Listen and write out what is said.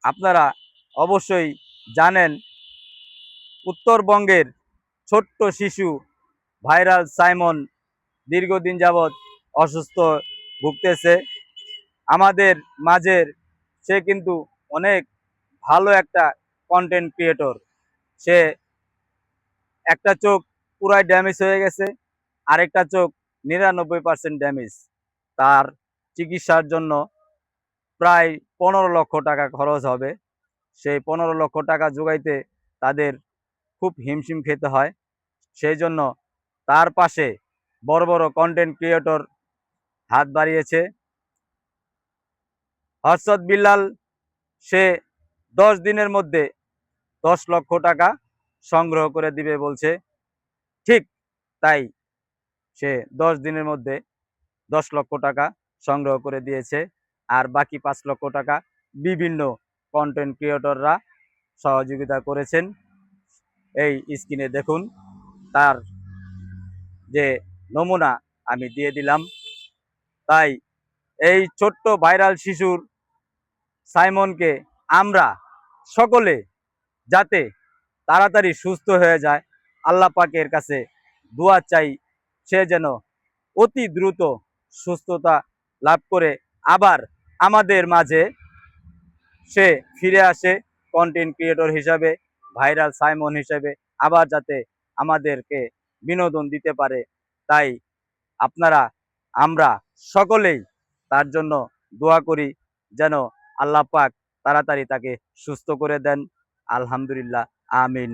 আপনারা অবশ্যই জানেন উত্তরবঙ্গের ছোট্ট শিশু ভাইরাল সাইমন দীর্ঘদিন যাবৎ অসুস্থ ভুগতেছে। আমাদের মাঝের সে কিন্তু অনেক ভালো একটা কন্টেন্ট ক্রিয়েটর। সে একটা চোখ পুরাই ড্যামেজ হয়ে গেছে, আরেকটা চোখ 99% ড্যামেজ। তার চিকিৎসার জন্য প্রায় 15 লক্ষ টাকা খরচ হবে। সেই 15 লক্ষ টাকা জোগাইতে তাদের খুব হিমশিম খেতে হয়। সেই জন্য তার পাশে বড় বড় কন্টেন্ট ক্রিয়েটর হাত বাড়িয়েছে। হর্ষদ বিল্লাল সে 10 দিনের মধ্যে 10 লক্ষ টাকা সংগ্রহ করে দিবে বলছে। ঠিক তাই, সে 10 দিনের মধ্যে 10 লক্ষ টাকা সংগ্রহ করে দিয়েছে। আর বাকি 5 লক্ষ টাকা বিভিন্ন কন্টেন্ট ক্রিয়েটররা সহযোগিতা করেছেন। এই স্ক্রিনে দেখুন তার যে নমুনা আমি দিয়ে দিলাম। তাই এই ছোট্ট ভাইরাল শিশুর সাইমনকে আমরা সকলে যাতে তাড়াতাড়ি সুস্থ হয়ে যায়, আল্লাহ পাকের কাছে দোয়া চাই সে যেন অতি দ্রুত সুস্থতা লাভ করে আবার আমাদের মাঝে সে ফিরে আসে কন্টেন্ট ক্রিয়েটর হিসাবে, ভাইরাল সাইমন হিসাবে, আবার যাতে আমাদেরকে বিনোদন দিতে পারে। তাই আপনারা আমরা সকলেই তার জন্য দোয়া করি যেন আল্লাহ পাক তাড়াতাড়ি তাকে সুস্থ করে দেন। আলহামদুলিল্লাহ, আমিন।